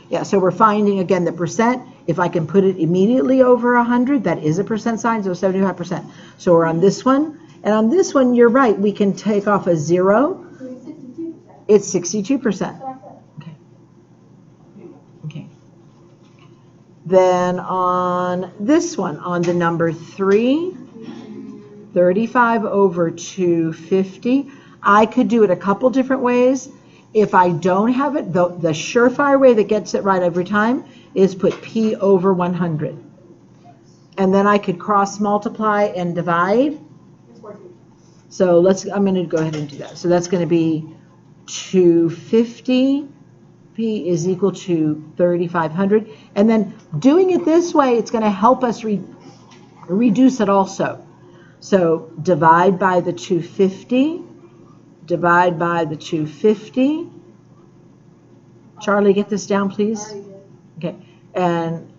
Yeah, so we're finding, again, the percent. If I can put it immediately over 100, that is a percent sign, so 75%. So we're on this one. And on this one, you're right, we can take off a 0. It's 62%. Okay. Okay. Then on this one, on the number 3, 35 over 250, I could do it a couple different ways. If I don't have it, the surefire way that gets it right every time is put P over 100. And then I could cross multiply and divide. So I'm going to go ahead and do that. So that's going to be 250. P is equal to 3,500. And then doing it this way, it's going to help us reduce it also. So divide by the 250. Divide by the 250. Charlie, get this down, please. Okay. And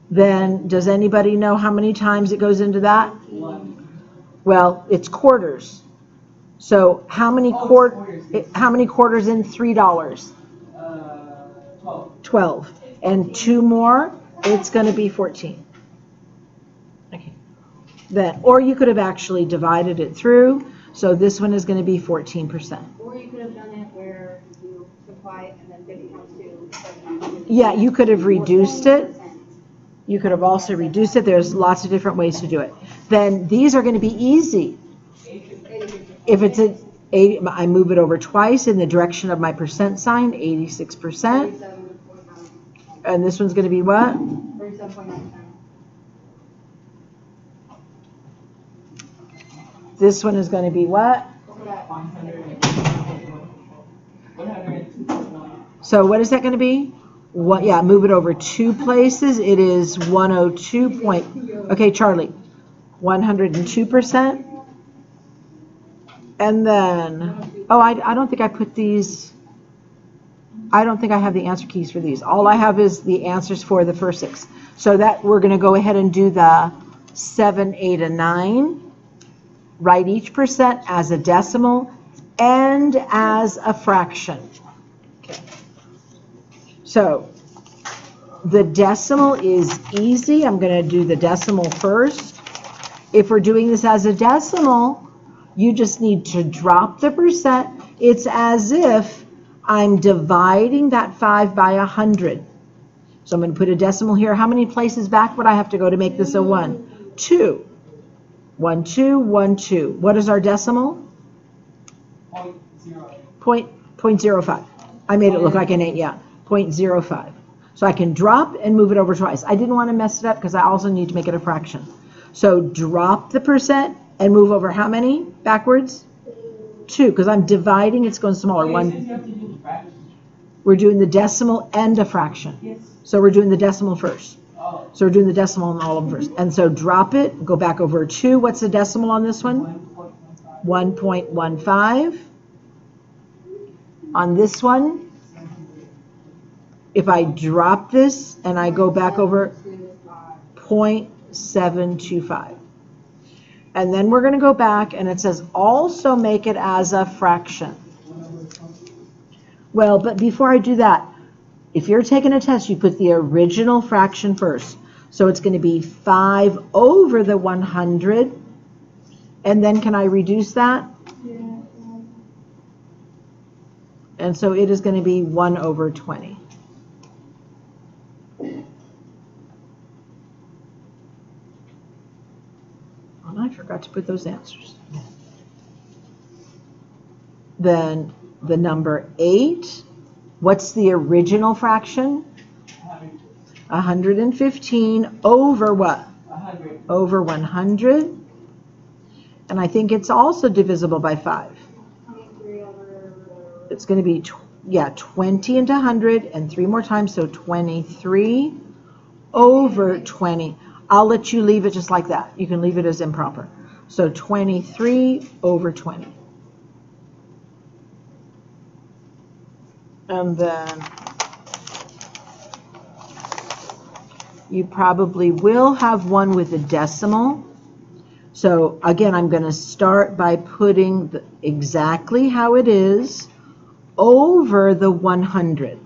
then, does anybody know how many times it goes into that? 1. Well, it's quarters. So how many quarters in $3? 12. And 2 more, it's going to be 14. Okay. Then, or you could have actually divided it through. So this one is going to be 14%. Or you could have done it where you supply it and then 50 comes to. Yeah, you could have reduced it. You could have also reduced it. There's lots of different ways to do it. Then these are going to be easy. If it's a 80, I move it over twice in the direction of my percent sign, 86%. And this one's going to be what? 37.9%. This one is going to be what? So what is that going to be? What? Yeah, move it over 2 places. It is 102 okay, Charlie, 102%. And then, oh, I don't think I put these. I don't think I have the answer keys for these. All I have is the answers for the first 6. So that we're going to go ahead and do the 7, 8, and 9. Write each percent as a decimal and as a fraction. Okay. So the decimal is easy. I'm going to do the decimal first. If we're doing this as a decimal, you just need to drop the percent. It's as if I'm dividing that 5 by 100. So I'm going to put a decimal here. How many places back would I have to go to make this a 1? 2. 1, 2, 1, 2. What is our decimal? 0.05. I made it look like an 8, yeah. 0.05. So I can drop and move it over twice. I didn't want to mess it up because I also need to make it a fraction. So drop the percent and move over how many backwards? 2, because I'm dividing, it's going smaller. 1. We're doing the decimal and a fraction. So we're doing the decimal first. So we're doing the decimal on all of them first. And so drop it, go back over 2. What's the decimal on this one? 1.15. On this one, if I drop this and I go back over 0.725. And then we're going to go back and it says also make it as a fraction. Well, but before I do that, if you're taking a test, you put the original fraction first. So it's going to be 5 over the 100. And then can I reduce that? And so it is going to be 1 over 20. Oh, I forgot to put those answers. Then the number 8. What's the original fraction? 115 over what? 100. Over 100. And I think it's also divisible by 5. It's going to be, 20 into 100 and 3 more times, so 23 over 20. I'll let you leave it just like that. You can leave it as improper. So 23 over 20. And then you probably will have one with a decimal. So again, I'm going to start by putting exactly how it is over the 100.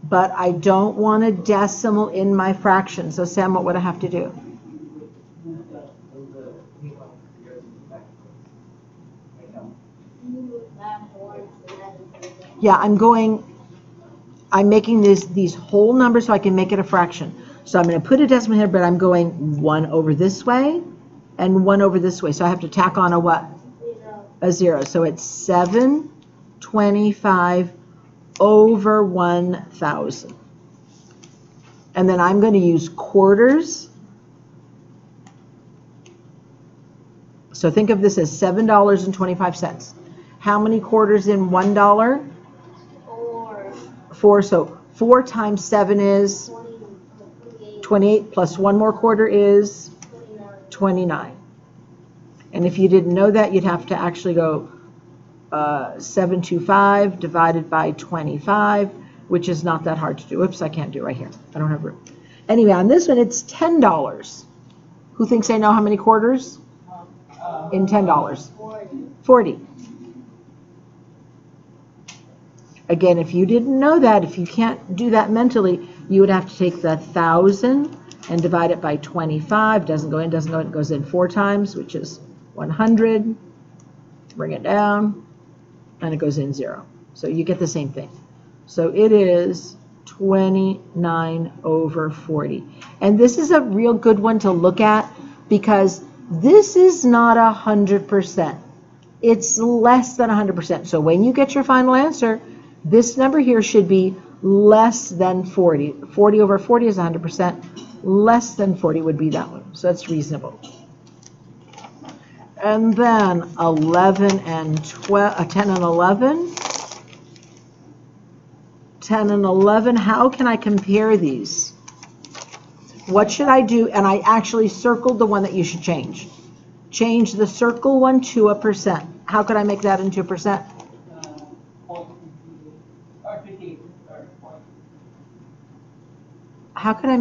but I don't want a decimal in my fraction. So Sam, what would I have to do? Yeah, I'm making these whole numbers so I can make it a fraction. So I'm going to put a decimal here, but I'm going 1 over this way and 1 over this way. So I have to tack on a what? A 0. So it's 725 over 1,000. And then I'm going to use quarters. So think of this as $7.25. How many quarters in $1? 4. So 4 times 7 is 28, plus one more quarter is 29. And if you didn't know that, you'd have to actually go 725 divided by 25, which is not that hard to do. Oops, I can't do it right here. I don't have room. Anyway, on this one, it's $10. Who thinks they know how many quarters in $10? 40. Again, if you didn't know that, if you can't do that mentally, you would have to take the 1,000 and divide it by 25. Doesn't go in, doesn't go in. It goes in 4 times, which is 100. Bring it down, and it goes in 0. So you get the same thing. So it is 29 over 40. And this is a real good one to look at because this is not 100%. It's less than 100%. So when you get your final answer, this number here should be less than 40. 40 over 40 is 100%. Less than 40 would be that one. So that's reasonable. And then 11 and 12, 10 and 11. 10 and 11, how can I compare these? What should I do? And I actually circled the one that you should change. Change the circle one to a percent. How could I make that into a percent? How could I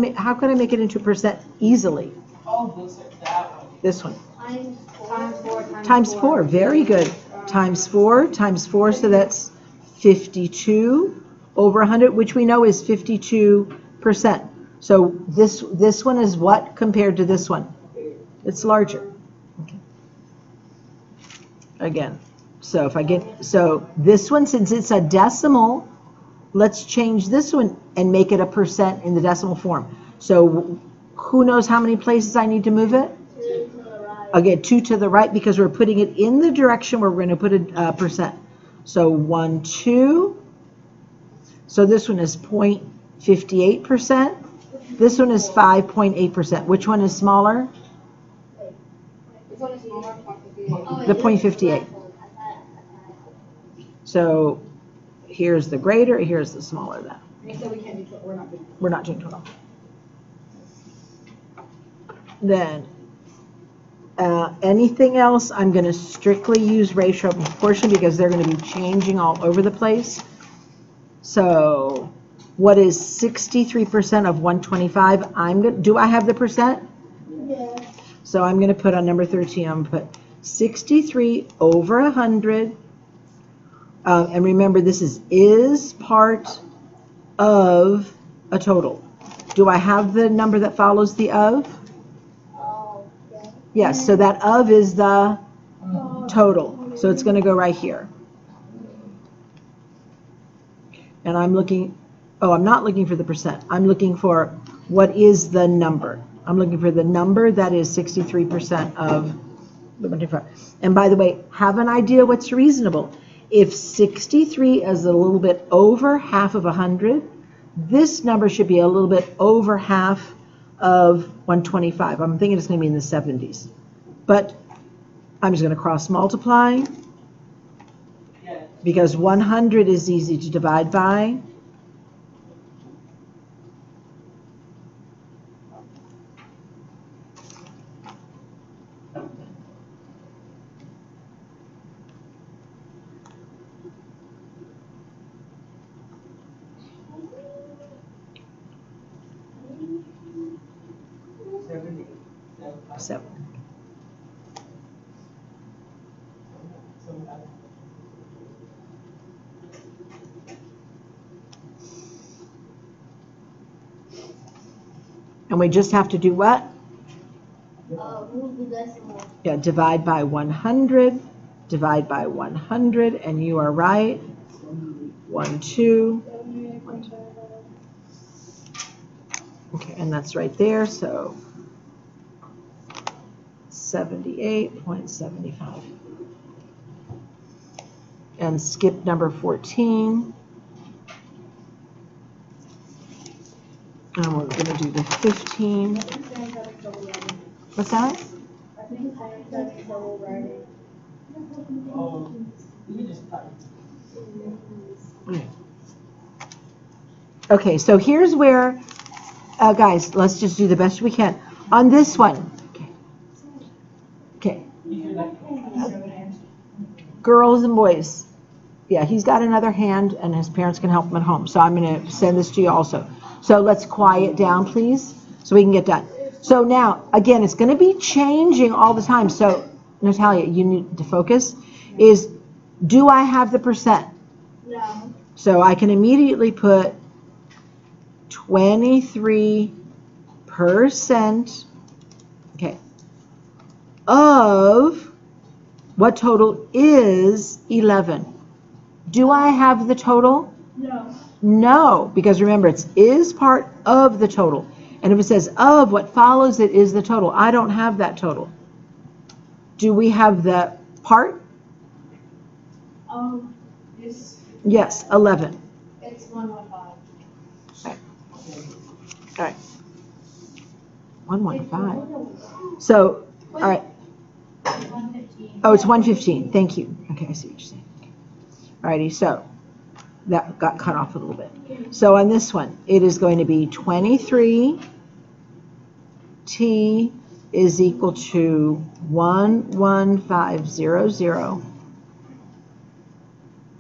make it into a percent easily? This one. Times 4. Very good. Times 4, so that's 52 over 100, which we know is 52%. So this one is what compared to this one? It's larger. Okay. Again, so this one, since it's a decimal, let's change this one and make it a percent in the decimal form. So who knows how many places I need to move it? 2 to the right. Again, 2 to the right because we're putting it in the direction where we're going to put a percent. So 1, 2. So this one is 0.58%. This one is 5.8%. Which one is smaller? This one is smaller. The 0.58. So here's the greater, here's the smaller then. So we can't do 12. We're not doing 12. Then anything else, I'm going to strictly use ratio of proportion because they're going to be changing all over the place. So what is 63% of 125? Do I have the percent? Yes. So I'm going to put on number 13, I'm going to put 63 over 100. And remember, this is part of a total. Do I have the number that follows the of? Yes. Yes, so that of is the total. So it's going to go right here. And I'm looking, I'm not looking for the percent. I'm looking for what is the number. I'm looking for the number that is 63% of the 125. And by the way, have an idea what's reasonable. If 63 is a little bit over half of 100, this number should be a little bit over half of 125. I'm thinking it's going to be in the 70s. But I'm just going to cross multiply because 100 is easy to divide by. So, And we just have to do what? Move the decimal. Yeah, divide by 100, divide by 100, and you are right. 1, 2. Okay, and that's right there, so 78.75. And skip number 14. And we're going to do the 15. What's that? I think it's having trouble writing. Okay, so here's where, guys, let's just do the best we can. On this one, okay. Girls and boys. Yeah, he's got another hand, and his parents can help him at home. So I'm going to send this to you also. So let's quiet down, please, so we can get done. So now, again, it's going to be changing all the time. So, Natalia, you need to focus. Do I have the percent? No. So I can immediately put 23%, okay, of what total is 11. Do I have the total? No. No, because remember, it is part of the total. And if it says of, what follows it is the total. I don't have that total. Do we have the part? Yes, 11. It's 115. All right. 115. So, all right. 115. Oh, it's 115. Thank you. Okay, I see what you're saying. Okay. All righty, so that got cut off a little bit. So on this one, it is going to be 23 T is equal to 11500.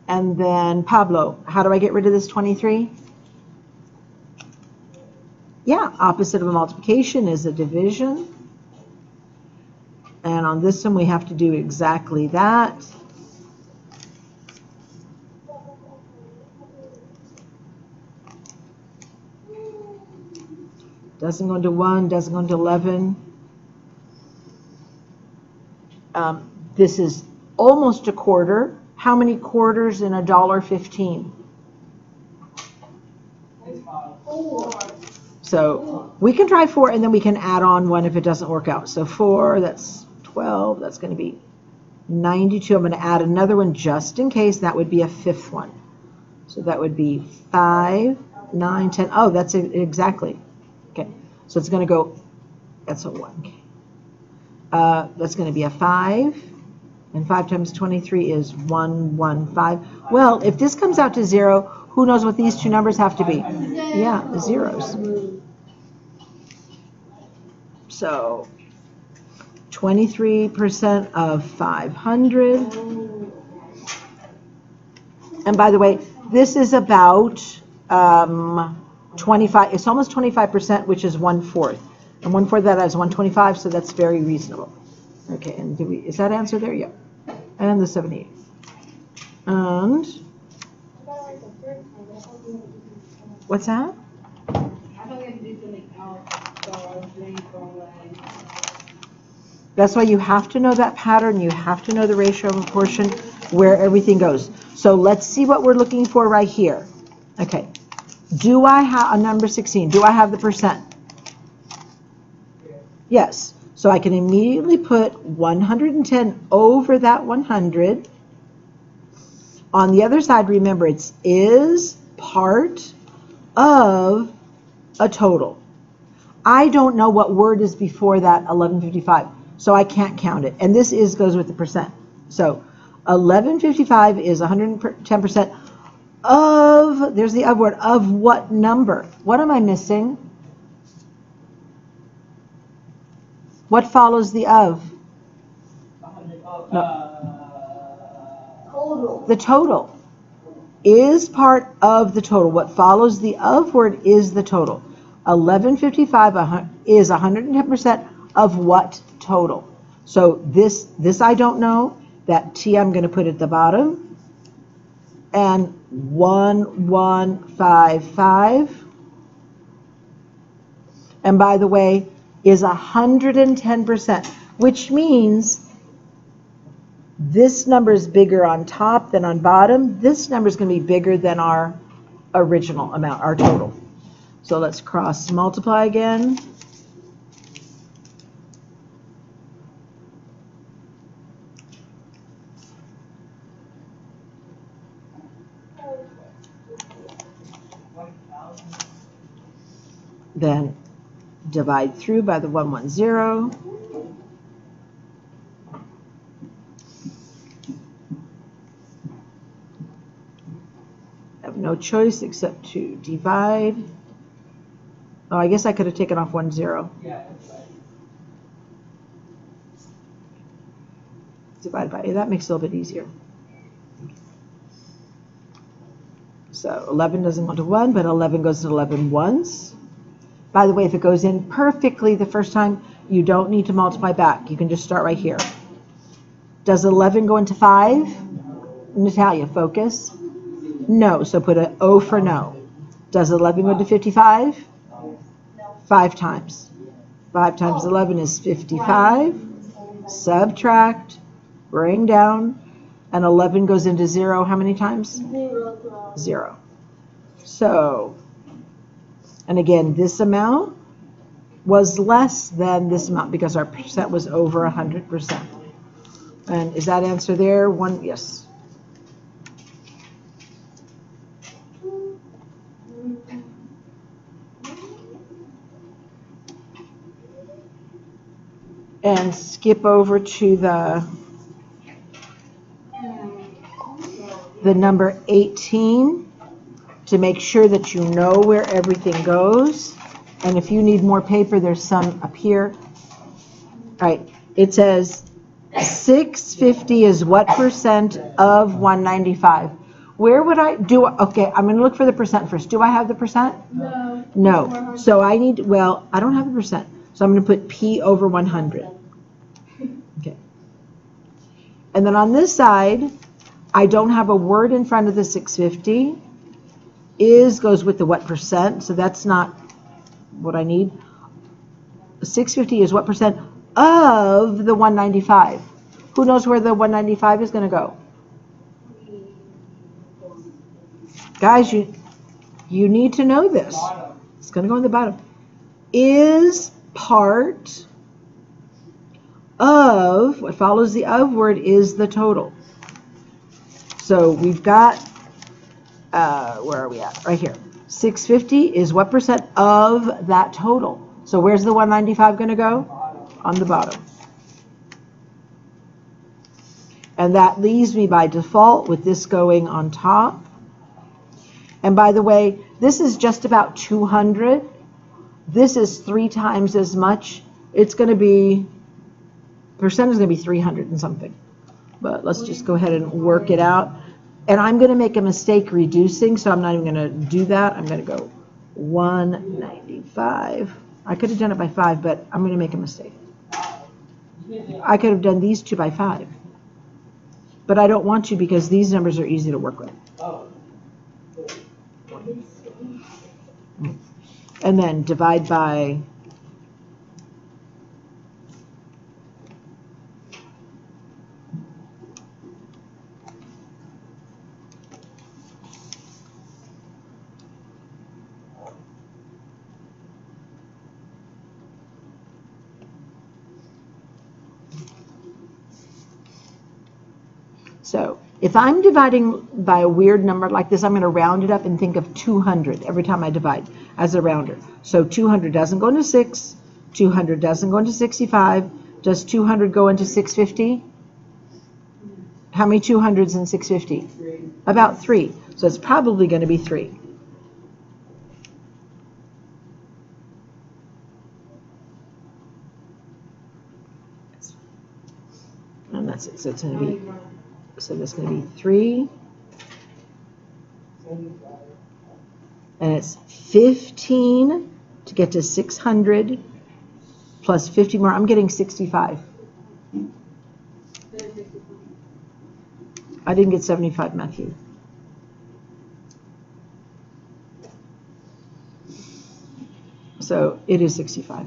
And then Pablo, how do I get rid of this 23? Yeah, opposite of a multiplication is a division. And on this one, we have to do exactly that. Doesn't go into 1, doesn't go into 11. This is almost a quarter. How many quarters in $1.15? 4. So we can try 4, and then we can add on 1 if it doesn't work out. So 4, that's 12. That's going to be 92. I'm going to add another one just in case. That would be a 5th one. So that would be 5, 9, 10. Oh, that's it, exactly. Okay. So it's going to go, that's a 1. That's going to be a 5. And 5 times 23 is 115. Well, if this comes out to 0, who knows what these two numbers have to be? Yeah, the zeros. So 23% of 500. And by the way, this is about 25. It's almost 25%, which is 1/4. And 1/4 of that is 125, so that's very reasonable. Okay, and is that answer there? Yeah. And the 78. And what's that? I thought we had to do something else, so I was doing it wrong way. That's why you have to know that pattern. You have to know the ratio of proportion, where everything goes. So let's see what we're looking for right here. Okay. Do I have a number 16? Do I have the percent? Yes. So I can immediately put 110 over that 100. On the other side, remember, it is part of a total. I don't know what word is before that 1155, so I can't count it. And this goes with the percent. So 1155 is 110% of, there's the of word, of what number? What am I missing? What follows the of? No. Total. The total is part of the total. What follows the of word is the total. 1155 is 110% of what total? So this I don't know. That T I'm going to put at the bottom. And 1155. and by the way, is 110%, which means this number is bigger on top than on bottom. This number is going to be bigger than our original amount, our total. So let's cross multiply again. Then divide through by the 110. Have no choice except to divide. Oh, I guess I could have taken off 10. Divide by, that makes it a little bit easier. So 11 doesn't go to 1, but 11 goes to 11 once. By the way, if it goes in perfectly the first time, you don't need to multiply back. You can just start right here. Does 11 go into 5? Natalia, focus. No, so put an O for no. Does 11 go to 55? 5 times. 5 times 11 is 55. Subtract, bring down, and 11 goes into 0 how many times? 0. So, and again, this amount was less than this amount because our percent was over 100%. And is that answer there? One, yes. And skip over to the number 18 to make sure that you know where everything goes. And if you need more paper, there's some up here. All right, it says 650 is what percent of 195? Where would I do? Okay, I'm going to look for the percent first. Do I have the percent? No. No. So I need, well, I don't have the percent. So I'm going to put P over 100. Okay. And then on this side, I don't have a word in front of the 650. Is goes with the what percent, so that's not what I need. 650 is what percent of the 195? Who knows where the 195 is going to go? Guys, you need to know this. It's going to go in the bottom. Is part of, what follows the of word is the total. So we've got, where are we at? Right here. 650 is what percent of that total? So where's the 195 going to go? On the bottom. And that leaves me by default with this going on top. And by the way, this is just about 200. This is 3 times as much. It's going to be, percent is going to be 300 and something. But let's just go ahead and work it out. And I'm going to make a mistake reducing, so I'm not even going to do that. I'm going to go 195. I could have done it by 5, but I'm going to make a mistake. I could have done these 2 by 5. But I don't want to because these numbers are easy to work with. And then divide by so if I'm dividing by a weird number like this, I'm going to round it up and think of 200 every time I divide as a rounder. So 200 doesn't go into 6. 200 doesn't go into 65. Does 200 go into 650? How many 200s in 650? 3. About 3. So it's probably going to be 3. And that's it. So it's going to be, so that's going to be 3. And it's 15 to get to 600 plus 50 more. I'm getting 65. I didn't get 75, Matthew. So it is 65.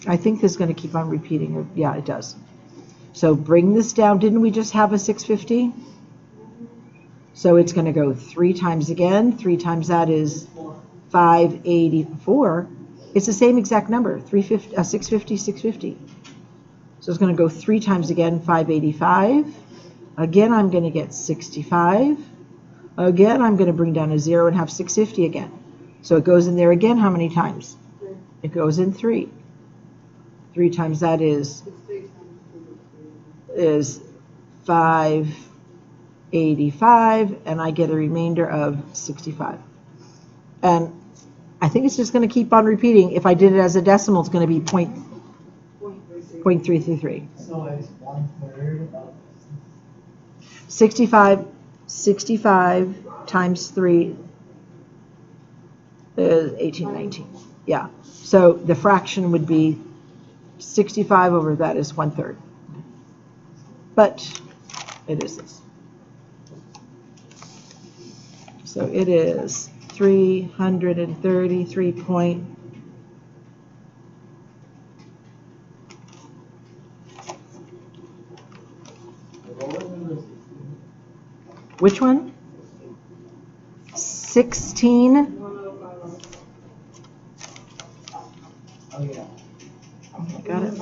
I think this is going to keep on repeating. Yeah, it does. So bring this down. Didn't we just have a 650? So it's going to go 3 times again. 3 times that is 584. It's the same exact number, 650, 650. So it's going to go 3 times again, 585. Again, I'm going to get 65. Again, I'm going to bring down a 0 and have 650 again. So it goes in there again how many times? It goes in 3. 3 times that is 585, and I get a remainder of 65. And I think it's just going to keep on repeating. If I did it as a decimal, it's going to be 0.333. So it's 1/3 of 65 times 3 is 1819. Yeah. So the fraction would be 65 over that is 1/3. But it is this. So it is 333 point. Which one? 16. Oh yeah. Got it.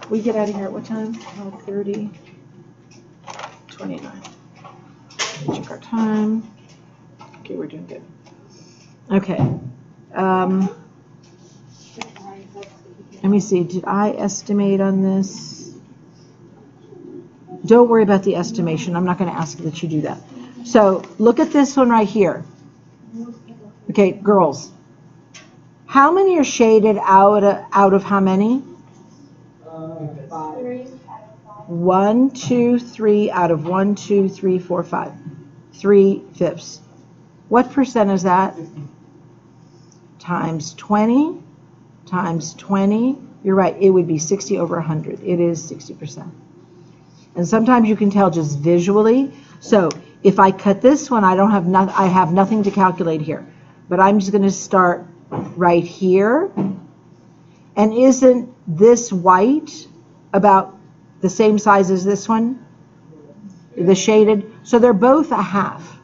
We get out of here at what time? 12:30. 29. Check our time. Okay, we're doing good. Okay. Let me see. Did I estimate on this? Don't worry about the estimation. I'm not going to ask that you do that. So look at this one right here. Okay, girls. How many are shaded out of how many? 1, 2, 3 out of 1, 2, 3, 4, 5. 3/5. What percent is that? Times 20 times 20. You're right. It would be 60 over 100. It is 60%. And sometimes you can tell just visually. So if I cut this one, I have nothing to calculate here. But I'm just going to start right here. And isn't this white about the same size as this one? The shaded. So they're both a half.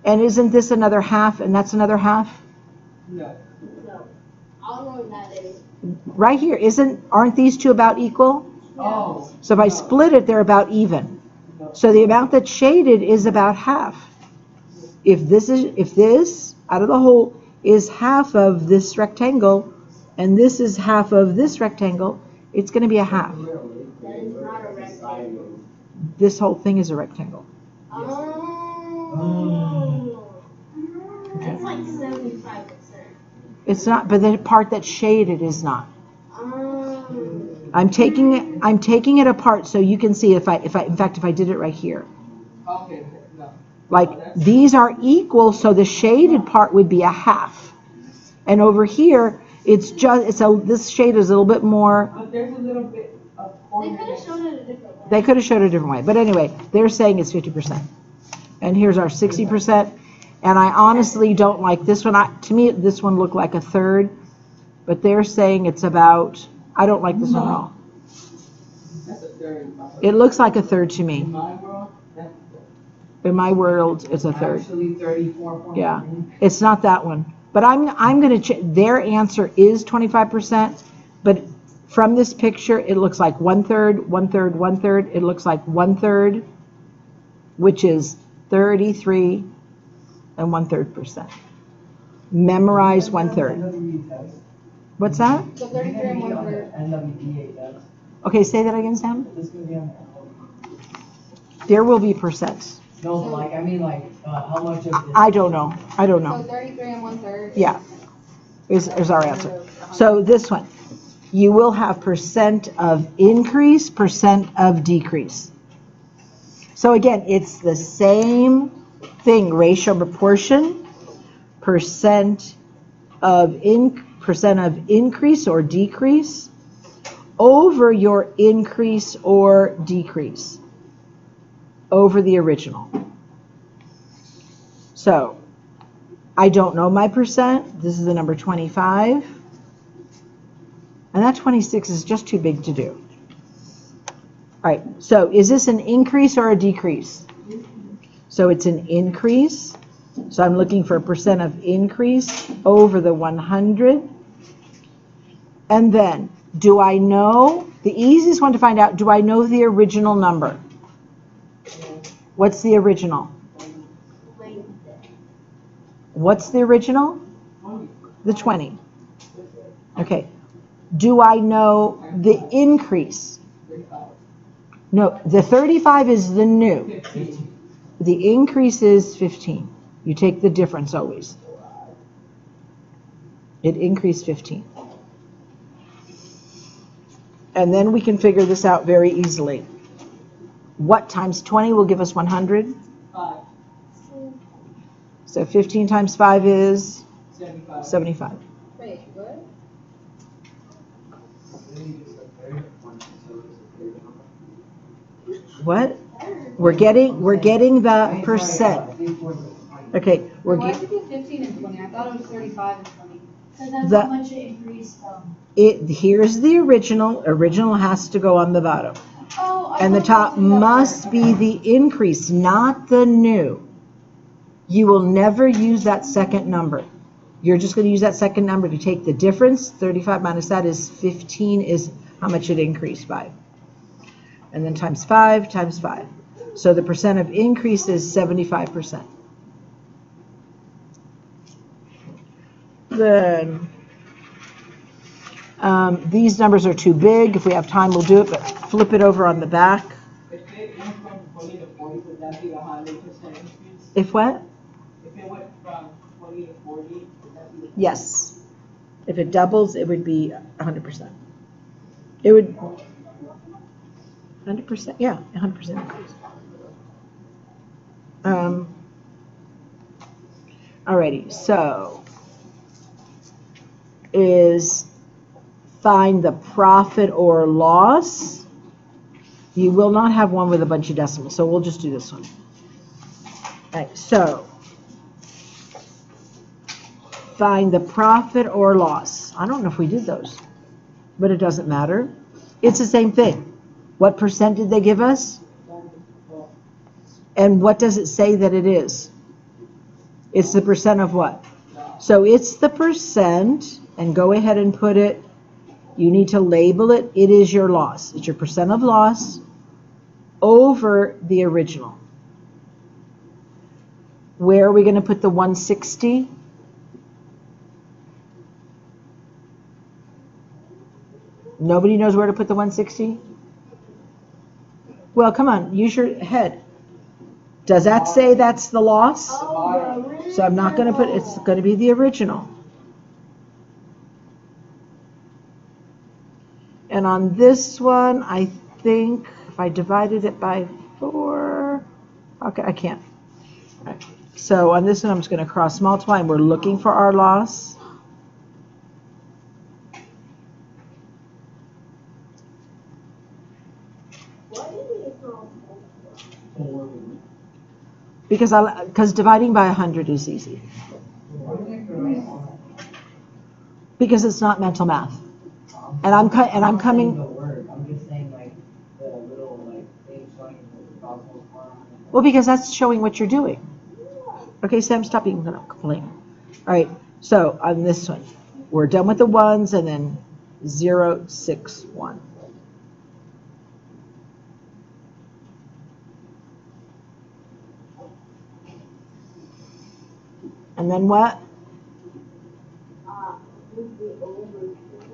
And isn't this another half and that's another half? No. I don't know what that is. Right here. Aren't these two about equal? Oh. So if I split it, they're about even. So the amount that's shaded is about half. If this out of the whole is half of this rectangle, and this is half of this rectangle, it's going to be a half. That is not a rectangle. This whole thing is a rectangle. Oh. That's like 75%. It's not, but the part that's shaded is not. I'm taking it apart so you can see in fact if I did it right here. Okay. No. Like these are equal, so the shaded part would be a half. And over here, this shade is a little bit more. But there's a little bit of They could have shown it a different way. They could have showed it a different way. But anyway, they're saying it's 50%. And here's our 60%. And I honestly don't like this one. To me, this one looked like a third. But they're saying it's about, I don't like this one at all. That's a third. It looks like a third to me. In my world, that's In my world, it's a third. actually 34. Yeah, it's not that one. But I'm going to their answer is 25%, but from this picture, it looks like 1/3, 1/3, 1/3. It looks like 1/3, which is 33 and 1/3%. Memorize 1/3. What's that? So 33 and 1/3. NWDA does. Okay, say that again, Sam. This is gonna be on there. There will be percents. No, but like, I mean, like, how much of this? I don't know. So 33 and 1/3. Yeah, is our answer. So this one, you will have percent of increase, percent of decrease. So again, it's the same thing, ratio proportion, percent of increase or decrease over your increase or decrease. over the original. So I don't know my percent. This is the number 25. And that 26 is just too big to do. All right, so is this an increase or a decrease? So it's an increase. So I'm looking for a percent of increase over the 100. And then, do I know, the easiest one to find out, do I know the original number? What's the original? What's the original? The 20. Okay. Do I know the increase? No, the 35 is the new. The increase is 15. You take the difference always. It increased 15. And then we can figure this out very easily. What times 20 will give us 100? 5. So 15 times 5 is 75. 5. 75. Wait, what? What? We're getting the percent. Okay, Why did you do 15 and 20? I thought it was 35 and 20. Because that's The- how much it increased from. Here's the original. Original has to go on the bottom. Oh, And the top must be the increase, not the new. You will never use that second number. You're just going to use that second number to take the difference. 35 minus that is 15 is how much it increased by. And then times 5 times 5. So the percent of increase is 75%. Then these numbers are too big. If we have time, we'll do it, but flip it over on the back. If it went from 20 to 40, would that be a 100% increase? If what? If it went from 20 to 40, would that be? Yes. If it doubles, it would be 100%. It would 100%. Yeah, 100% increase. Alrighty. So is find the profit or loss. You will not have one with a bunch of decimals, so we'll just do this one. All right, so find the profit or loss. I don't know if we did those, but it doesn't matter. It's the same thing. What percent did they give us? And what does it say that it is? It's the percent of what? So it's the percent, and go ahead and put it, you need to label it, it is your loss. It's your percent of loss over the original. Where are we going to put the 160? Nobody knows where to put the 160? Well, come on, use your head. Does that say that's the loss? So I'm not going to put, it's going to be the original. And on this one, I think if I divided it by 4, okay, I can't. All right. So on this one, I'm just going to cross multiply, and we're looking for our loss. Because dividing by 100 is easy. Because it's not mental math. And I'm coming. I'm just saying like the little like thing showing the possible form. Well, because that's showing what you're doing. Okay, Sam, stop being complaining. All right, so on this one, we're done with the ones, and then 0, 6, 1. And then what?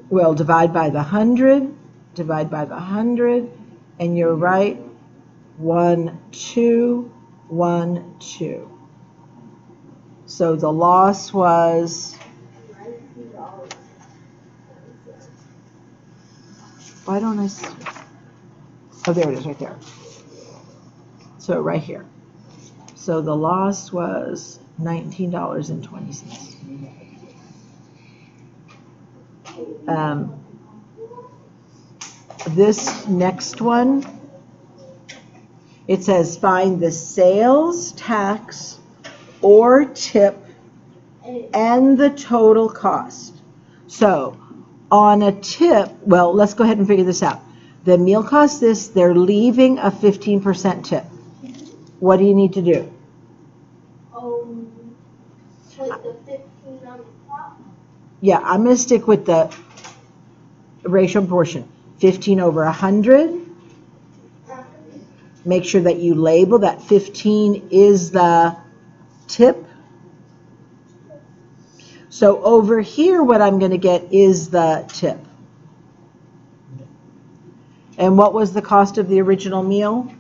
We'll divide by the 100, divide by the 100, and you're right, 1, 2, 1, 2. So the loss was, why don't I see? Oh, there it is right there. So right here. So the loss was $19.20. This next one It says find the sales tax or tip and the total cost. So on a tip, well, let's go ahead and figure this out. The meal costs this, they're leaving a 15% tip. What do you need to do? Put the 15 on the top. Yeah, I'm going to stick with the ratio proportion. 15 over 100. Make sure that you label that 15 is the tip. So over here, what I'm going to get is the tip. And what was the cost of the original meal?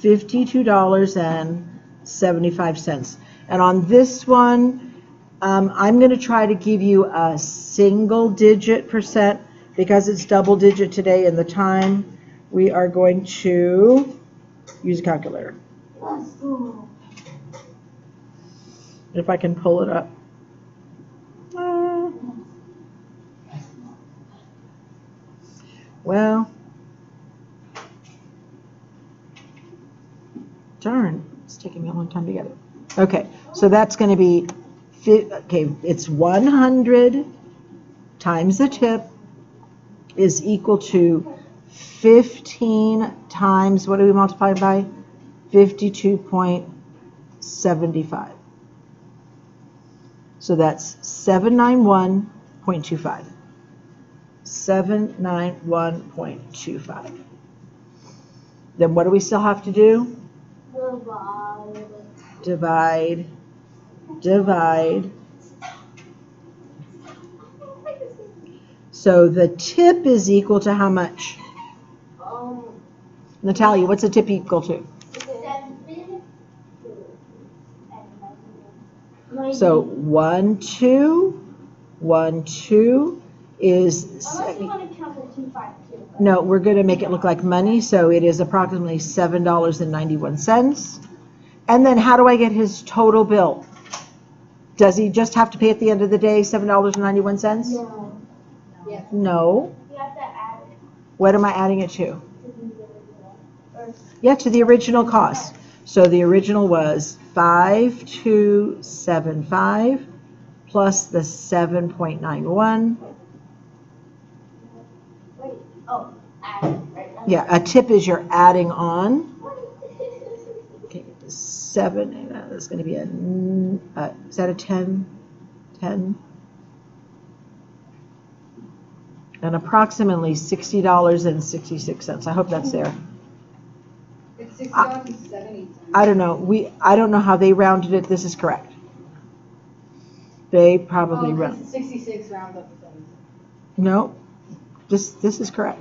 $52.75. And on this one, I'm going to try to give you a single-digit percent because it's double-digit today and the time. We are going to use a calculator. If I can pull it up. Well, darn, it's taking me a long time to get it. Okay, so that's going to be, okay, it's 100 times the tip is equal to 15 times, what do we multiply by? 52.75. So that's 791.25. 791.25. Then what do we still have to do? Divide. So the tip is equal to how much? Natalia, what's the tip equal to? So 1, 2 is. No, we're going to make it look like money, so it is approximately $7.91. And then how do I get his total bill? Does he just have to pay at the end of the day $7.91? No. Yes. No. You have to add it. What am I adding it to? Yeah, to the original cost. So the original was 5,275 plus the 7.91. Wait. Oh, add it. Right. Yeah, a tip is you're adding on. Okay, 7. That's going to be a. Is that a 10? 10. And approximately $60.66. I hope that's there. It's $6.70. I don't know. I don't know how they rounded it. This is correct. They probably round. 66 rounds up to 70. No, this is correct.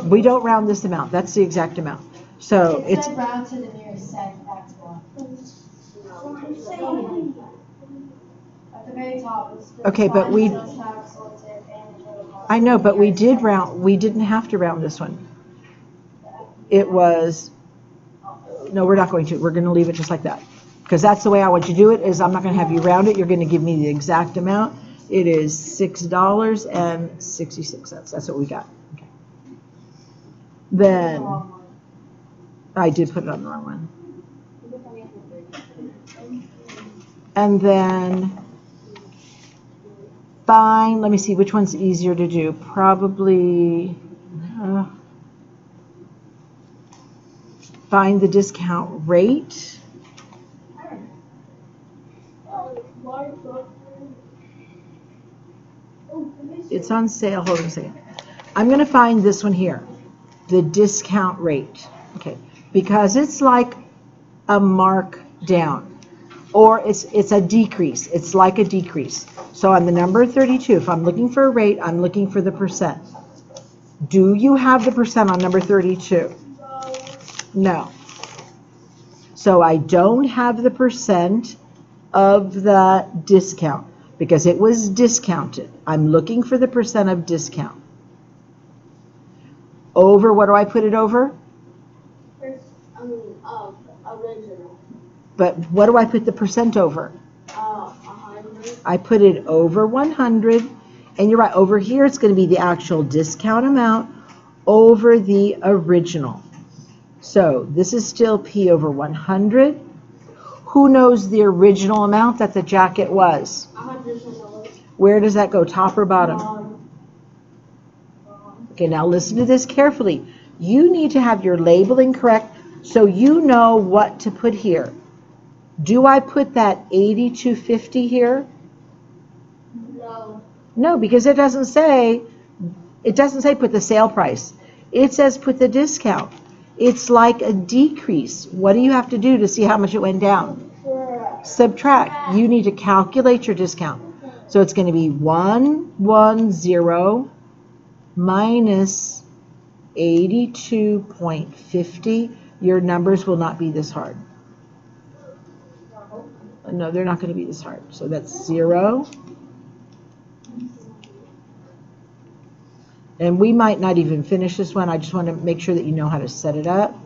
We don't round this amount. That's the exact amount. So it's round to the nearest cent. That's one. At the very top. okay, but we. I know, but we did round. We didn't have to round this one. It was. No, we're not going to. We're going to leave it just like that. Because that's the way I want you to do it, is I'm not going to have you round it. You're going to give me the exact amount. It is $6.66. That's what we got. Okay. Then, I did put it on the wrong one. And then, fine, let me see, which one's easier to do? Probably, find the discount rate. It's on sale. Hold on a second. I'm going to find this one here, the discount rate. Okay, because it's like a markdown, or it's a decrease. It's like a decrease. So on the number 32, if I'm looking for a rate, I'm looking for the percent. Do you have the percent on number 32? No. So I don't have the percent of the discount because it was discounted. I'm looking for the percent of discount. Over, what do I put it over? Original. But what do I put the percent over? 100. I put it over 100, And you're right, over here it's going to be the actual discount amount over the original. So this is still P over 100. Who knows the original amount that the jacket was? $100. Where does that go, top or bottom? Okay, now listen to this carefully. You need to have your labeling correct so you know what to put here. Do I put that $82.50 here? No. No, because it doesn't say put the sale price. It says put the discount. It's like a decrease. What do you have to do to see how much it went down? Subtract. You need to calculate your discount. So it's going to be 110 minus 82.50. Your numbers will not be this hard. No, they're not going to be this hard. So that's 0. And we might not even finish this one. I just want to make sure that you know how to set it up.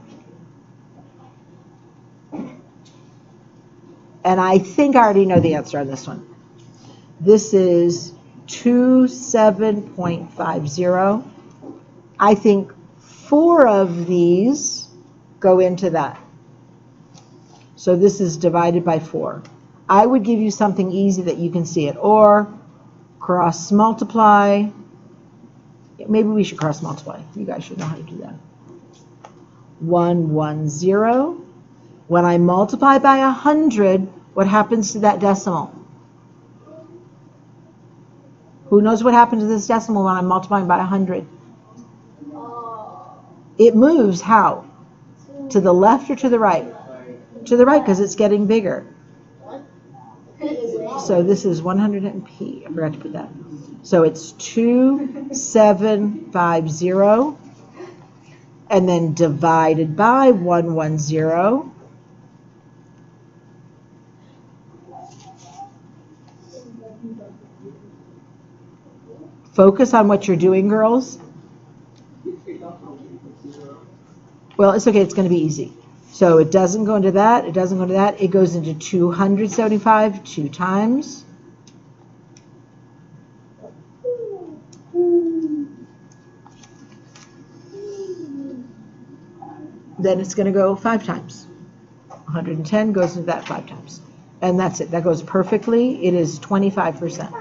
And I think I already know the answer on this one. This is 27.50. I think 4 of these go into that. So this is divided by 4. I would give you something easy that you can see it. Or cross multiply. Maybe we should cross multiply. You guys should know how to do that. 110. When I multiply by 100, what happens to that decimal? Who knows what happens to this decimal when I'm multiplying by 100? It moves how? To the left or to the right? To the right, because it's getting bigger. So this is 100p. I forgot to put that. So it's 2750, and then divided by 110. Focus on what you're doing, girls. Well, it's okay. It's going to be easy. So it doesn't go into that. It doesn't go into that. It goes into 275 2 times. Then it's going to go 5 times. 110 goes into that 5 times. And that's it. That goes perfectly. It is 25%.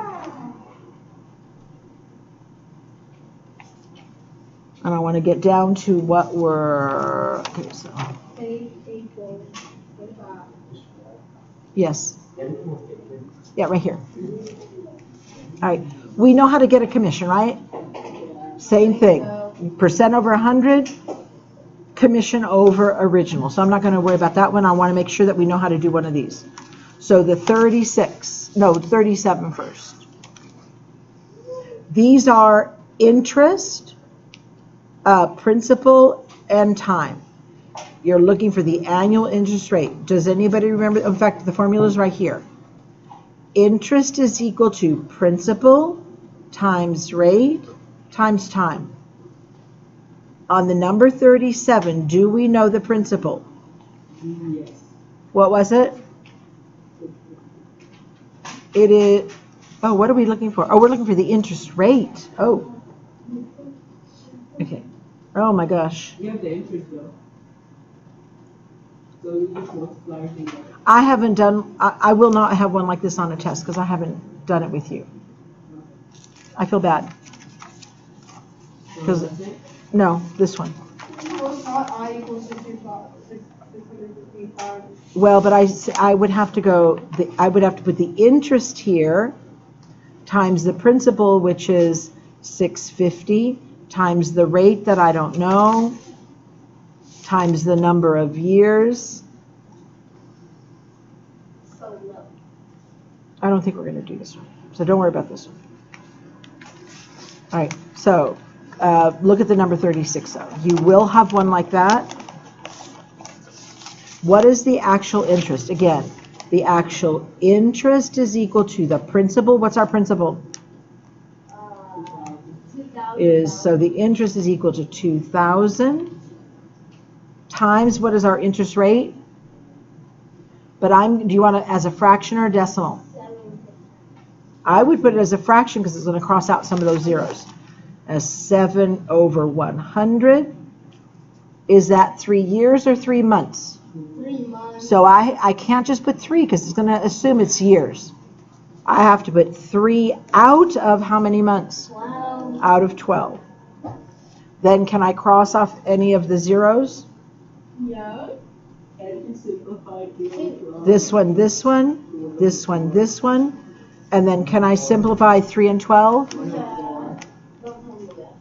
And I want to get down to what we're, okay, so. Yes. Yeah, right here. All right. We know how to get a commission, right? Same thing. Percent over 100, commission over original. So I'm not going to worry about that one. I want to make sure that we know how to do one of these. So the 37 first. These are interest, principal, and time. You're looking for the annual interest rate. Does anybody remember? In fact, the formula is right here. Interest is equal to principal times rate times time. On the number 37, do we know the principal? Yes. What was it? It is, oh, what are we looking for? Oh, we're looking for the interest rate. Oh. Okay. Oh my gosh. You have the interest though. So you just multiply everything by. I haven't done, I will not have one like this on a test because I haven't done it with you. I feel bad. Because, no, this one. So it's not I equals 655. Well, but I would have to go, I would have to put the interest here times the principal, which is 650, times the rate that I don't know, times the number of years. So low. I don't think we're going to do this one. So don't worry about this one. All right, so look at the number 36 though. You will have one like that. What is the actual interest? Again, the actual interest is equal to the principal. What's our principal? 2,000. So the interest is equal to 2,000 times what is our interest rate? But do you want it as a fraction or a decimal? I would put it as a fraction because it's going to cross out some of those zeros. As 7 over 100. Is that 3 years or 3 months? 3 months. So I can't just put 3 because it's going to assume it's years. I have to put 3 out of how many months? 12. Out of 12. Then can I cross off any of the zeros? Yeah. This one, this one, this one, this one. And then can I simplify 3 and 12? Yeah. Don't tell me that.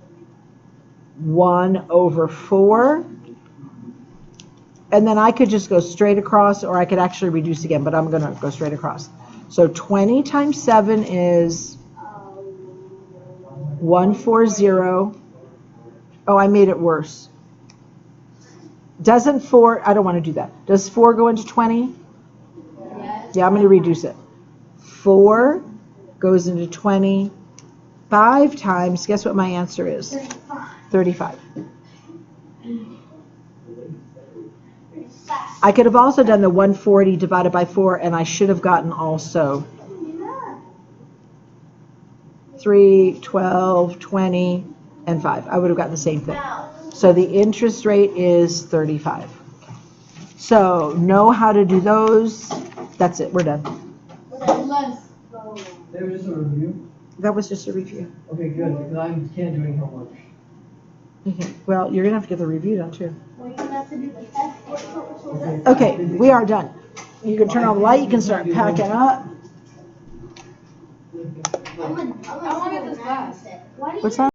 1 over 4. And then I could just go straight across, or I could actually reduce again, but I'm going to go straight across. So 20 times 7 is 140. Oh, I made it worse. Doesn't 4, I don't want to do that. Does 4 go into 20? Yes. Yeah, I'm going to reduce it. 4 goes into 20 5 times, guess what my answer is? 35. 35. I could have also done the 140 divided by 4, and I should have gotten also 3, 12, 20, and 5. I would have gotten the same thing. So the interest rate is 35. So know how to do those. That's it. We're done. Let's go. There was just a review? That was just a review. Okay, good, because I can't do any homework. Okay. Well, you're going to have to get the review done, too. We're gonna have to do the test. Okay, we are done. You can turn on the light. You can start packing up. I'm gonna I wanted this last. Why do you What's that?